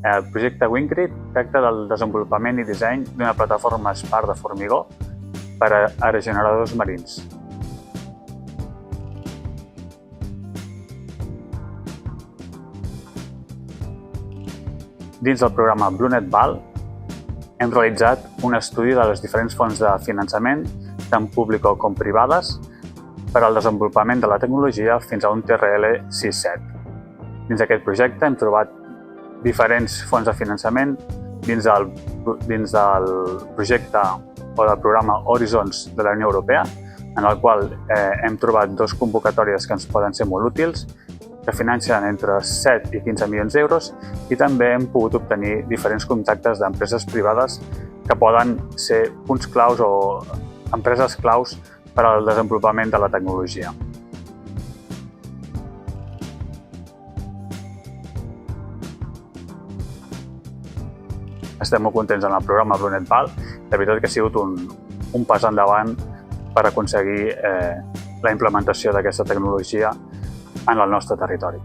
El projecte Wingrid tracta del desenvolupament i disseny d'una plataforma espart de formigó per a aerogeneradors marins. Dins del programa Brunet-Val hem realitzat un estudi de les diferents fonts de finançament, tant públiques com privades, per al desenvolupament de la tecnologia fins a un TRL 6.7. Dins d'aquest projecte hem trobat diferents fonts de finançament dins del projecte o del programa Horizons de la Unió Europea, en el qual hem trobat dues convocatòries que ens poden ser molt útils, que financen entre 7 i 15 milions d'euros, i també hem pogut obtenir diferents contactes d'empreses privades que poden ser punts claus o empreses claus per al desenvolupament de la tecnologia. Estem molt contents amb el programa Brunet-Val. De veritat que ha sigut un pas endavant per aconseguir la implementació d'aquesta tecnologia en el nostre territori.